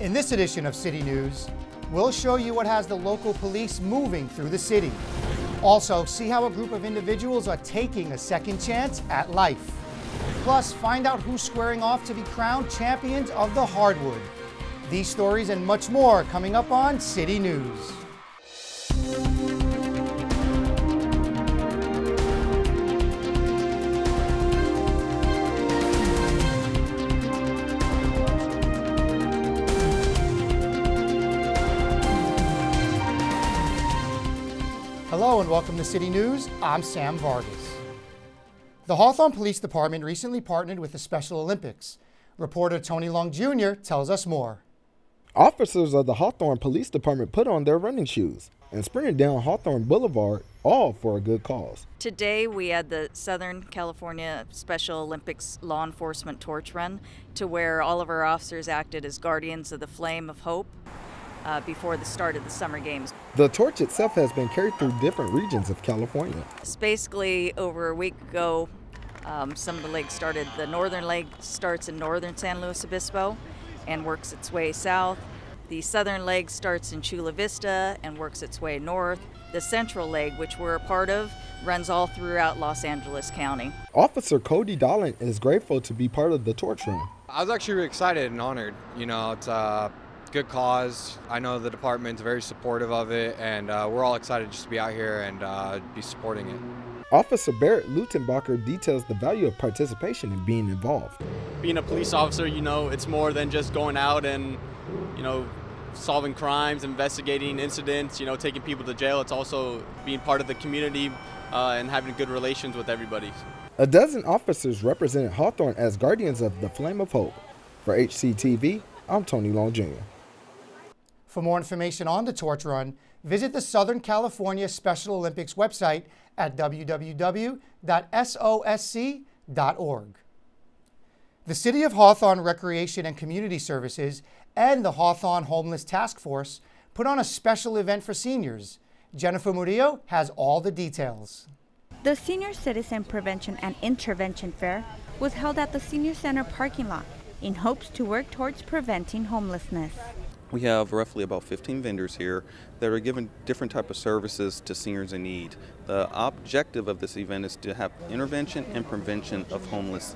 In this edition of City News, we'll show you what has the local police moving through the city. Also, see how a group of individuals are taking a second chance at life. Plus, find out who's squaring off to be crowned champions of the hardwood. These stories and much more coming up on City News. Hello and welcome to City News. I'm Sam Vargas. The Hawthorne Police Department recently partnered with the Special Olympics. Reporter Tony Long Jr. tells us more. Officers of the Hawthorne Police Department put on their running shoes and sprinted down Hawthorne Boulevard, all for a good cause. Today we had the Southern California Special Olympics Law Enforcement Torch Run, to where all of our officers acted as guardians of the flame of hope before the start of the summer games. The torch itself has been carried through different regions of California. It's basically over a week ago, some of the legs started. The northern leg starts in northern San Luis Obispo and works its way south. The southern leg starts in Chula Vista and works its way north. The central leg, which we're a part of, runs all throughout Los Angeles County. Officer Cody Dolan is grateful to be part of the torch run. I was actually really excited and honored. You know, it's a good cause. I know the department's very supportive of it, and we're all excited just to be out here and be supporting it. Officer Barrett Lutenbacher details the value of participation in being involved. Being a police officer, you know, it's more than just going out and, you know, solving crimes, investigating incidents, you know, taking people to jail. It's also being part of the community and having good relations with everybody. A dozen officers represented Hawthorne as guardians of the Flame of Hope. For HCTV, I'm Tony Long Jr. For more information on the torch run, visit the Southern California Special Olympics website at www.sosc.org. The City of Hawthorne Recreation and Community Services and the Hawthorne Homeless Task Force put on a special event for seniors. Jennifer Murillo has all the details. The Senior Citizen Prevention and Intervention Fair was held at the Senior Center parking lot in hopes to work towards preventing homelessness. We have roughly about 15 vendors here that are giving different type of services to seniors in need. The objective of this event is to have intervention and prevention of homeless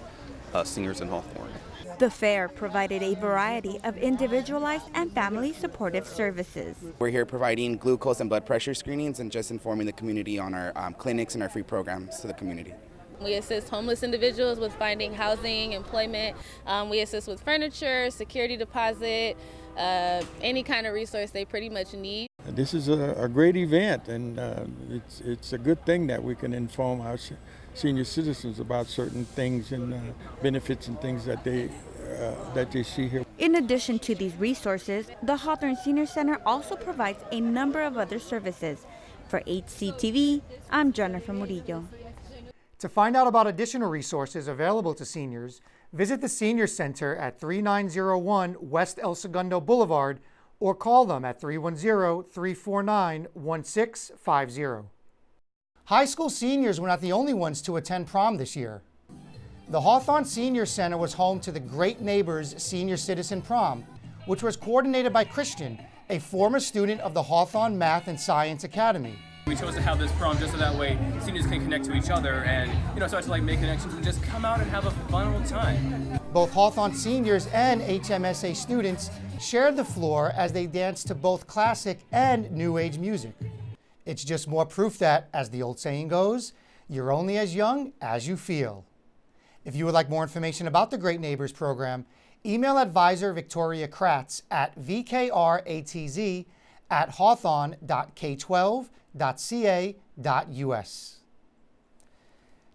seniors in Hawthorne. The fair provided a variety of individualized and family supportive services. We're here providing glucose and blood pressure screenings and just informing the community on our clinics and our free programs to the community. We assist homeless individuals with finding housing, employment. We assist with furniture, security deposit, any kind of resource they pretty much need. This is a great event, and it's a good thing that we can inform our senior citizens about certain things and benefits and things that they see here. In addition to these resources, the Hawthorne Senior Center also provides a number of other services. For HCTV, I'm Jennifer Murillo. To find out about additional resources available to seniors, visit the Senior Center at 3901 West El Segundo Boulevard or call them at 310-349-1650. High school seniors were not the only ones to attend prom this year. The Hawthorne Senior Center was home to the Great Neighbors Senior Citizen Prom, which was coordinated by Christian, a former student of the Hawthorne Math and Science Academy. We chose to have this prom just so that way seniors can connect to each other and, you know, start to make connections and just come out and have a fun old time. Both Hawthorne seniors and HMSA students shared the floor as they danced to both classic and new age music. It's just more proof that, as the old saying goes, you're only as young as you feel. If you would like more information about the Great Neighbors program, email advisor Victoria Kratz at vkratz@hawthorne.k12.ca.us.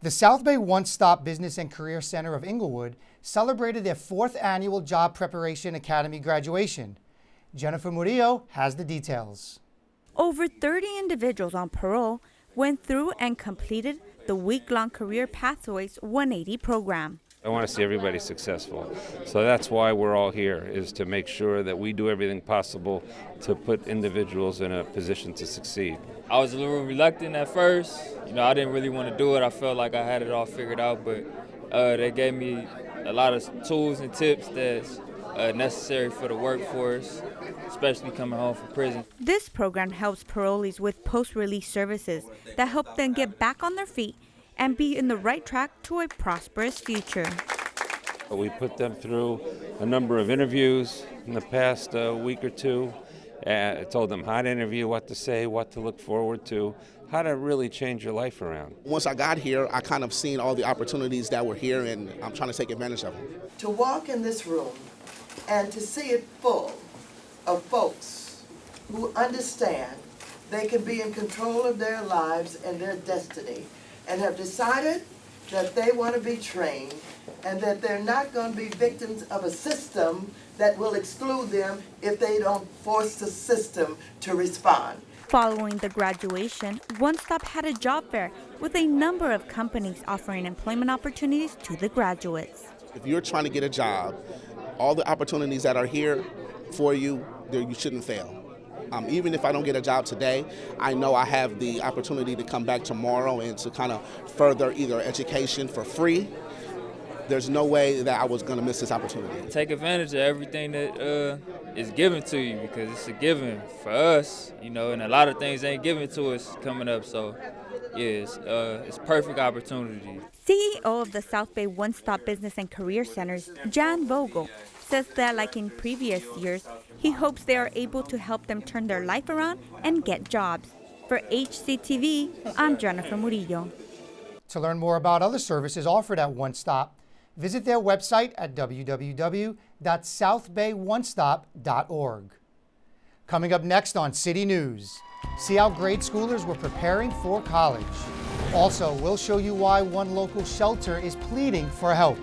The South Bay One Stop Business and Career Center of Inglewood celebrated their 4th annual Job Preparation Academy graduation. Jennifer Murillo has the details. Over 30 individuals on parole went through and completed the week-long Career Pathways 180 program. I want to see everybody successful. So that's why we're all here, is to make sure that we do everything possible to put individuals in a position to succeed. I was a little reluctant at first. You know, I didn't really want to do it. I felt like I had it all figured out, but they gave me a lot of tools and tips that necessary for the workforce, especially coming home from prison. This program helps parolees with post-release services that help them get back on their feet and be in the right track to a prosperous future. We put them through a number of interviews in the past week or two. I told them how to interview, what to say, what to look forward to, how to really change your life around. Once I got here, I kind of seen all the opportunities that were here, and I'm trying to take advantage of them. To walk in this room and to see it full of folks who understand they can be in control of their lives and their destiny and have decided that they want to be trained and that they're not going to be victims of a system that will exclude them if they don't force the system to respond. Following the graduation, One Stop had a job fair with a number of companies offering employment opportunities to the graduates. If you're trying to get a job, all the opportunities that are here for you, you shouldn't fail. Even if I don't get a job today, I know I have the opportunity to come back tomorrow and to kind of further either education for free. There's no way that I was going to miss this opportunity. Take advantage of everything that is given to you, because it's a given for us, and a lot of things ain't given to us coming up. So, yeah, it's perfect opportunity. CEO of the South Bay One Stop Business and Career Centers, Jan Vogel, says that like in previous years, he hopes they are able to help them turn their life around and get jobs. For HCTV, I'm Jennifer Murillo. To learn more about other services offered at One Stop, visit their website at www.southbayonestop.org. Coming up next on City News, see how grade schoolers were preparing for college. Also, we'll show you why one local shelter is pleading for help.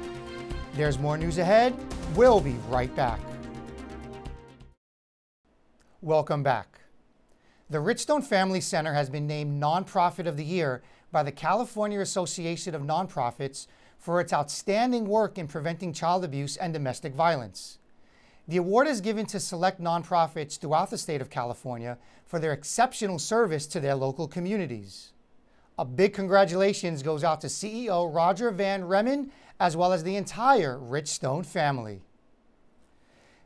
There's more news ahead. We'll be right back. Welcome back. The Richstone Family Center has been named Nonprofit of the Year by the California Association of Nonprofits for its outstanding work in preventing child abuse and domestic violence. The award is given to select nonprofits throughout the state of California for their exceptional service to their local communities. A big congratulations goes out to CEO Roger Van Remen, as well as the entire Richstone family.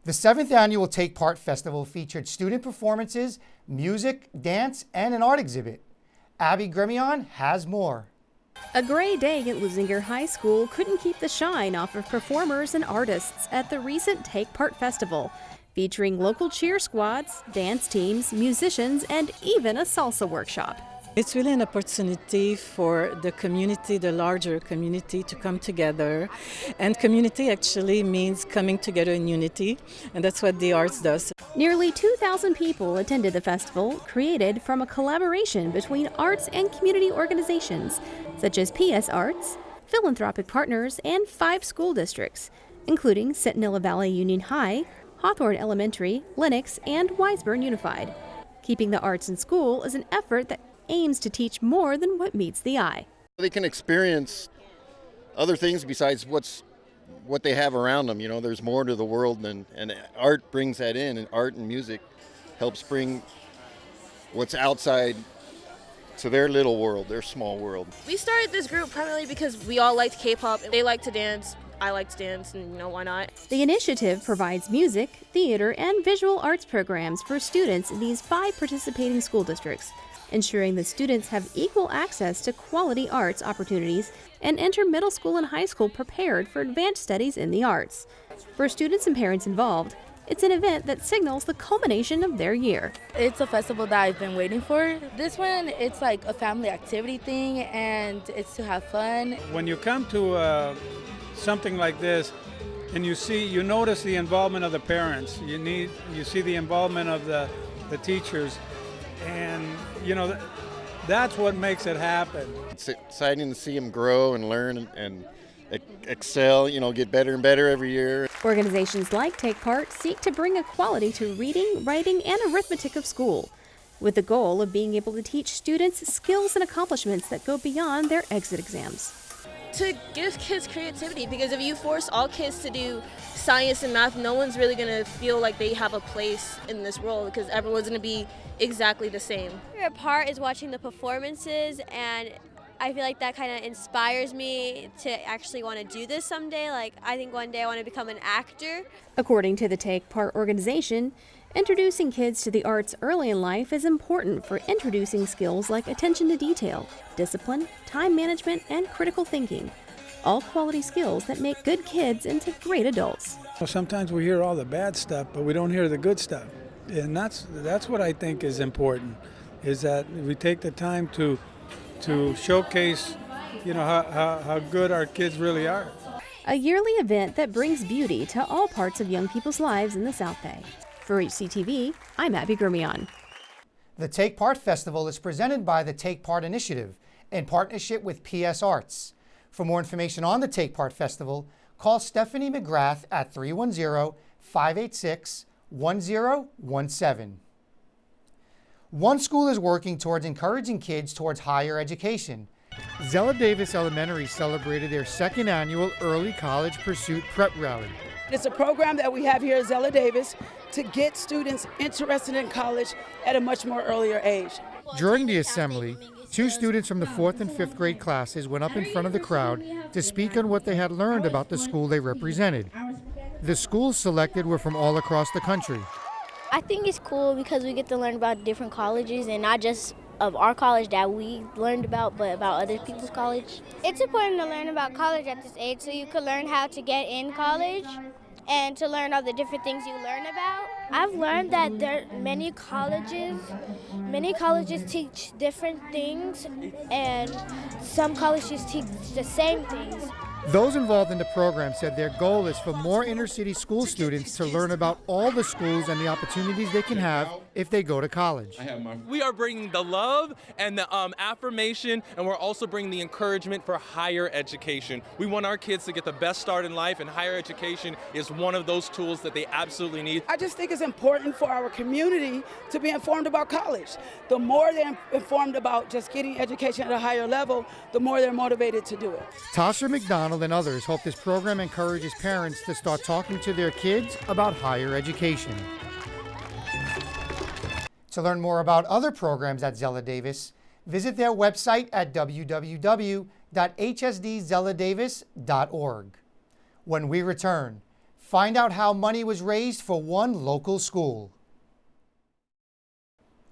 The 7th annual Take Part Festival featured student performances, music, dance, and an art exhibit. Abby Gremion has more. A gray day at Lusinger High School couldn't keep the shine off of performers and artists at the recent Take Part Festival, featuring local cheer squads, dance teams, musicians, and even a salsa workshop. It's really an opportunity for the community, the larger community, to come together. And community actually means coming together in unity, and that's what the arts does. Nearly 2,000 people attended the festival, created from a collaboration between arts and community organizations, such as PS Arts, philanthropic partners, and 5 school districts, including Centinela Valley Union High, Hawthorne Elementary, Lenox, and Wiseburn Unified. Keeping the arts in school is an effort that aims to teach more than what meets the eye. They can experience other things besides what they have around them. There's more to the world, and art brings that in, and art and music helps bring what's outside to their little world, their small world. We started this group primarily because we all liked K-pop. They like to dance. I like to dance, and why not? The initiative provides music, theater, and visual arts programs for students in these 5 participating school districts, ensuring that students have equal access to quality arts opportunities and enter middle school and high school prepared for advanced studies in the arts. For students and parents involved, it's an event that signals the culmination of their year. It's a festival that I've been waiting for. This one, it's like a family activity thing, and it's to have fun. When you come to something like this, and you notice the involvement of the parents, you see the involvement of the teachers, and that's what makes it happen. It's exciting to see them grow and learn and excel, get better and better every year. Organizations like Take Part seek to bring equality to reading, writing, and arithmetic of school, with the goal of being able to teach students skills and accomplishments that go beyond their exit exams. To give kids creativity, because if you force all kids to do science and math, no one's really going to feel like they have a place in this world, because everyone's going to be exactly the same. My favorite part is watching the performances and I feel like that kind of inspires me to actually want to do this someday. Like, I think one day I want to become an actor. According to the Take Part organization, introducing kids to the arts early in life is important for introducing skills like attention to detail, discipline, time management, and critical thinking. All quality skills that make good kids into great adults. Well, sometimes we hear all the bad stuff, but we don't hear the good stuff. And that's what I think is important, is that we take the time to showcase, how good our kids really are. A yearly event that brings beauty to all parts of young people's lives in the South Bay. For HCTV, I'm Abby Grimion. The Take Part Festival is presented by the Take Part Initiative in partnership with PS Arts. For more information on the Take Part Festival, call Stephanie McGrath at 310-586-1017. One school is working towards encouraging kids towards higher education. Zella Davis Elementary celebrated their second annual Early College Pursuit Prep Rally. It's a program that we have here at Zella Davis to get students interested in college at a much more earlier age. During the assembly, 2 students from the 4th and 5th grade classes went up in front of the crowd to speak on what they had learned about the school they represented. The schools selected were from all across the country. I think it's cool because we get to learn about different colleges and not just of our college that we learned about, but about other people's college. It's important to learn about college at this age so you can learn how to get in college and to learn all the different things you learn about. I've learned that there are many colleges teach different things and some colleges teach the same things. Those involved in the program said their goal is for more inner-city school students to learn about all the schools and the opportunities they can have if they go to college. We are bringing the love and the affirmation, and we're also bringing the encouragement for higher education. We want our kids to get the best start in life, and higher education is one of those tools that they absolutely need. I just think it's important for our community to be informed about college. The more they're informed about just getting education at a higher level, the more they're motivated to do it. Tasha McDonald and others hope this program encourages parents to start talking to their kids about higher education. To learn more about other programs at Zella Davis, visit their website at www.hsdzelladavis.org. When we return, find out how money was raised for one local school.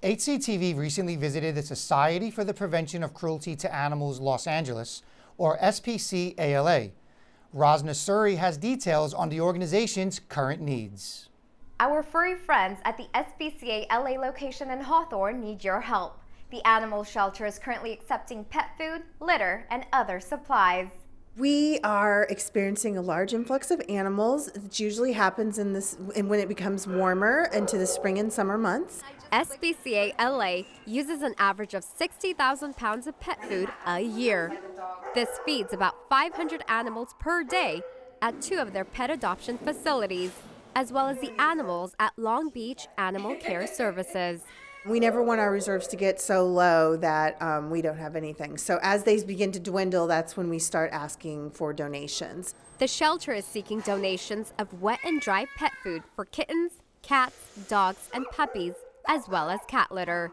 HCTV recently visited the Society for the Prevention of Cruelty to Animals Los Angeles, or SPCALA. Rosna Suri has details on the organization's current needs. Our furry friends at the SPCA LA location in Hawthorne need your help. The animal shelter is currently accepting pet food, litter, and other supplies. We are experiencing a large influx of animals. It usually happens when it becomes warmer into the spring and summer months. SPCA LA uses an average of 60,000 pounds of pet food a year. This feeds about 500 animals per day at 2 of their pet adoption facilities, as well as the animals at Long Beach Animal Care Services. We never want our reserves to get so low that we don't have anything. So as they begin to dwindle, that's when we start asking for donations. The shelter is seeking donations of wet and dry pet food for kittens, cats, dogs, and puppies, as well as cat litter.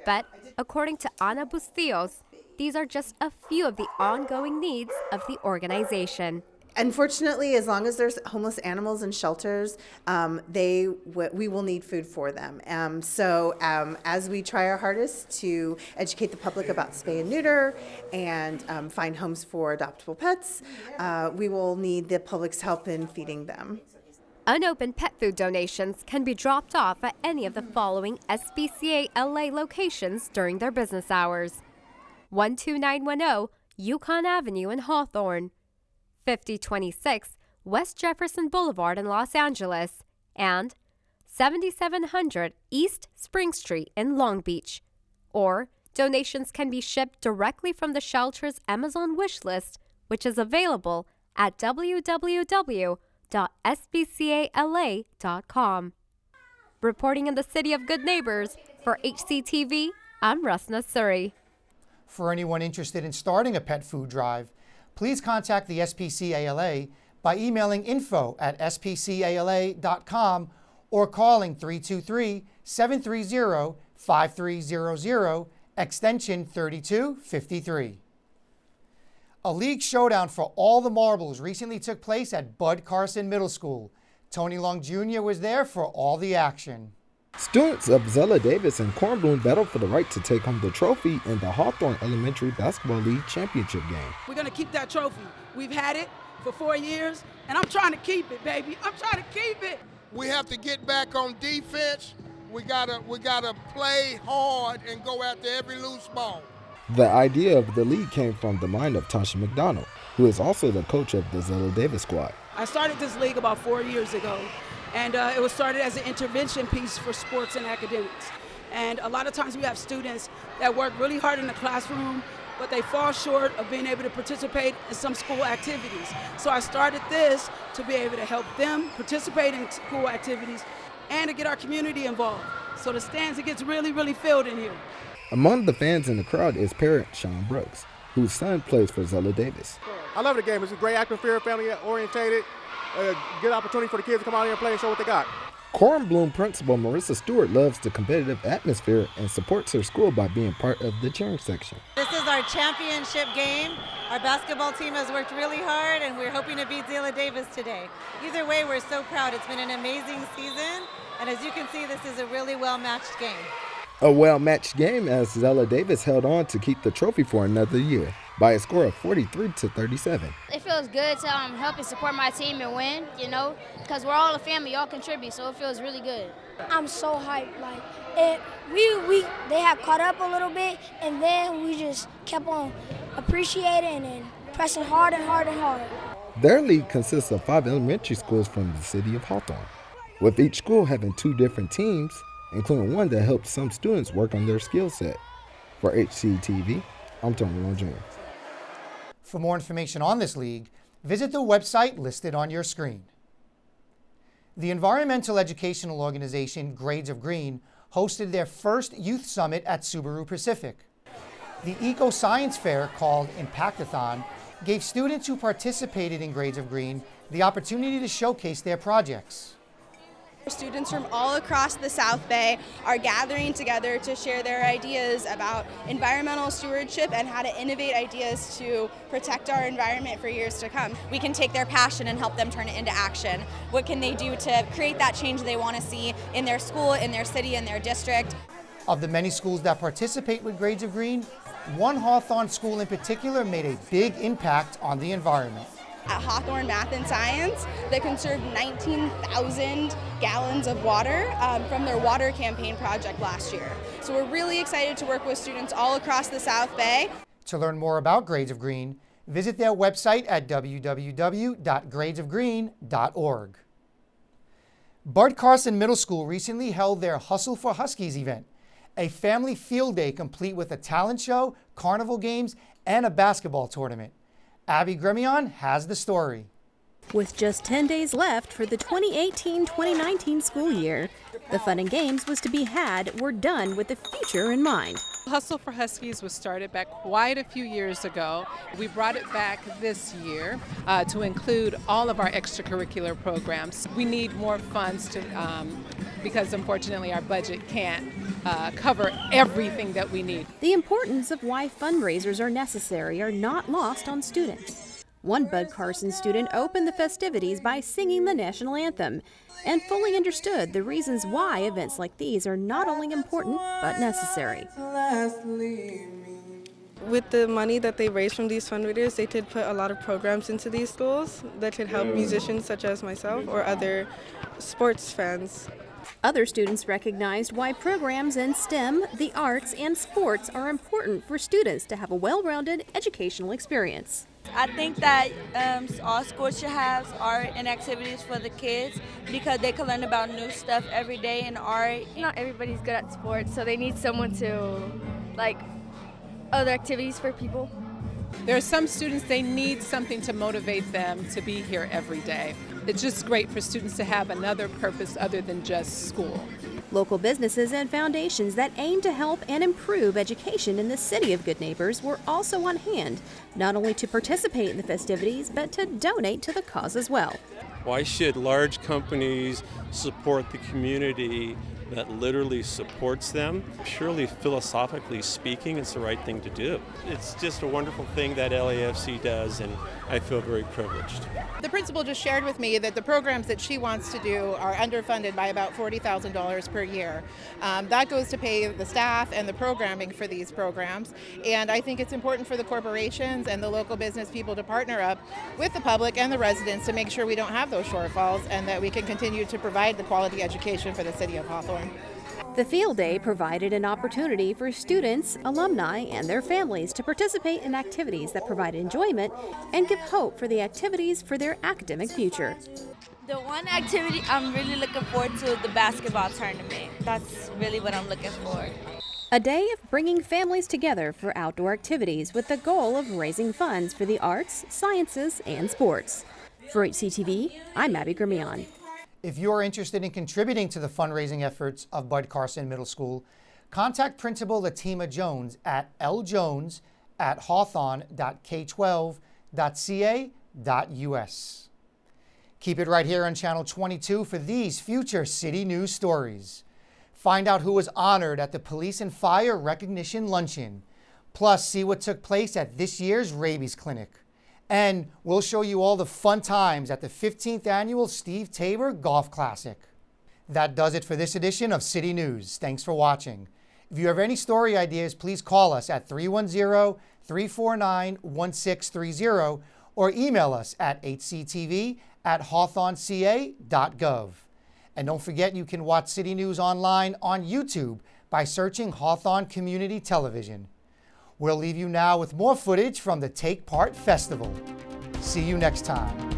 But according to Ana Bustillos, these are just a few of the ongoing needs of the organization. Unfortunately, as long as there's homeless animals in shelters, we will need food for them. As we try our hardest to educate the public about spay and neuter and find homes for adoptable pets, we will need the public's help in feeding them. Unopened pet food donations can be dropped off at any of the following SPCA LA locations during their business hours: 12910 Yukon Avenue in Hawthorne, 5026 West Jefferson Boulevard in Los Angeles, and 7700 East Spring Street in Long Beach. Or donations can be shipped directly from the shelter's Amazon wish list, which is available at www.spcala.com. Reporting in the City of Good Neighbors, for HCTV, I'm Rosna Suri. For anyone interested in starting a pet food drive, please contact the SPCALA by emailing info@spcala.com or calling 323-730-5300, extension 3253. A league showdown for all the marbles recently took place at Bud Carson Middle School. Tony Long Jr. was there for all the action. Students of Zella Davis and Kornblum battled for the right to take home the trophy in the Hawthorne Elementary Basketball League Championship game. We're going to keep that trophy. We've had it for 4 years, and I'm trying to keep it, baby. I'm trying to keep it. We have to get back on defense. We gotta play hard and go after every loose ball. The idea of the league came from the mind of Tasha McDonald, who is also the coach of the Zella Davis squad. I started this league about 4 years ago, and it was started as an intervention piece for sports and academics. And a lot of times we have students that work really hard in the classroom, but they fall short of being able to participate in some school activities. So I started this to be able to help them participate in school activities and to get our community involved. So the stands, it gets really, really filled in here. Among the fans in the crowd is parent Sean Brooks, whose son plays for Zella Davis. I love the game. It's a great atmosphere, family-orientated, a good opportunity for the kids to come out here and play and show what they got. Kornblum principal Marissa Stewart loves the competitive atmosphere and supports her school by being part of the cheering section. This is our championship game. Our basketball team has worked really hard, and we're hoping to beat Zella Davis today. Either way, we're so proud. It's been an amazing season, and as you can see, this is a really well-matched game. A well-matched game as Zella Davis held on to keep the trophy for another year by a score of 43-37. It feels good to help and support my team and win, you know, because we're all a family, all contribute, so it feels really good. I'm so hyped. Like, they had caught up a little bit, and then we just kept on appreciating and pressing hard and hard and hard. Their league consists of 5 elementary schools from the city of Hawthorne, with each school having 2 different teams, including one that helps some students work on their skill set. For HCTV, I'm Tony Long Jr. For more information on this league, visit the website listed on your screen. The environmental educational organization Grades of Green hosted their first youth summit at Subaru Pacific. The eco-science fair, called Impact-a-thon, gave students who participated in Grades of Green the opportunity to showcase their projects. Students from all across the South Bay are gathering together to share their ideas about environmental stewardship and how to innovate ideas to protect our environment for years to come. We can take their passion and help them turn it into action. What can they do to create that change they want to see in their school, in their city, in their district? Of the many schools that participate with Grades of Green, one Hawthorne school in particular made a big impact on the environment. At Hawthorne Math and Science, they conserved 19,000 gallons of water from their water campaign project last year. So we're really excited to work with students all across the South Bay. To learn more about Grades of Green, visit their website at www.gradesofgreen.org. Bud Carson Middle School recently held their Hustle for Huskies event, a family field day complete with a talent show, carnival games, and a basketball tournament. Abby Gremion has the story. With just 10 days left for the 2018-2019 school year, the fun and games was to be had were done with the future in mind. Hustle for Huskies was started back quite a few years ago. We brought it back this year to include all of our extracurricular programs. We need more funds to, because unfortunately our budget can't cover everything that we need. The importance of why fundraisers are necessary are not lost on students. One Bud Carson student opened the festivities by singing the national anthem and fully understood the reasons why events like these are not only important but necessary. With the money that they raise from these fundraisers, they did put a lot of programs into these schools that could help musicians such as myself or other sports fans. Other students recognized why programs in STEM, the arts, and sports are important for students to have a well-rounded educational experience. I think that all schools should have art and activities for the kids because they can learn about new stuff every day in art. Not everybody's good at sports, so they need someone to, other activities for people. There are some students, they need something to motivate them to be here every day. It's just great for students to have another purpose other than just school. Local businesses and foundations that aim to help and improve education in the city of Good Neighbors were also on hand, not only to participate in the festivities, but to donate to the cause as well. Why should large companies support the community that literally supports them. Purely philosophically speaking, it's the right thing to do. It's just a wonderful thing that LAFC does, and I feel very privileged. The principal just shared with me that the programs that she wants to do are underfunded by about $40,000 per year. That goes to pay the staff and the programming for these programs, and I think it's important for the corporations and the local business people to partner up with the public and the residents to make sure we don't have those shortfalls and that we can continue to provide the quality education for the city of Hawthorne. The field day provided an opportunity for students, alumni, and their families to participate in activities that provide enjoyment and give hope for the activities for their academic future. The one activity I'm really looking forward to is the basketball tournament. That's really what I'm looking for. A day of bringing families together for outdoor activities with the goal of raising funds for the arts, sciences, and sports. For HCTV, I'm Abby Grimion. If you're interested in contributing to the fundraising efforts of Bud Carson Middle School, contact Principal Latima Jones at ljones@hawthorne.k12.ca.us. Keep it right here on Channel 22 for these future city news stories. Find out who was honored at the Police and Fire Recognition Luncheon. Plus, see what took place at this year's rabies clinic. And we'll show you all the fun times at the 15th Annual Steve Tabor Golf Classic. That does it for this edition of City News. Thanks for watching. If you have any story ideas, please call us at 310-349-1630 or email us at hctv@hawthorneca.gov. And don't forget, you can watch City News online on YouTube by searching Hawthorne Community Television. We'll leave you now with more footage from the Take Part Festival. See you next time.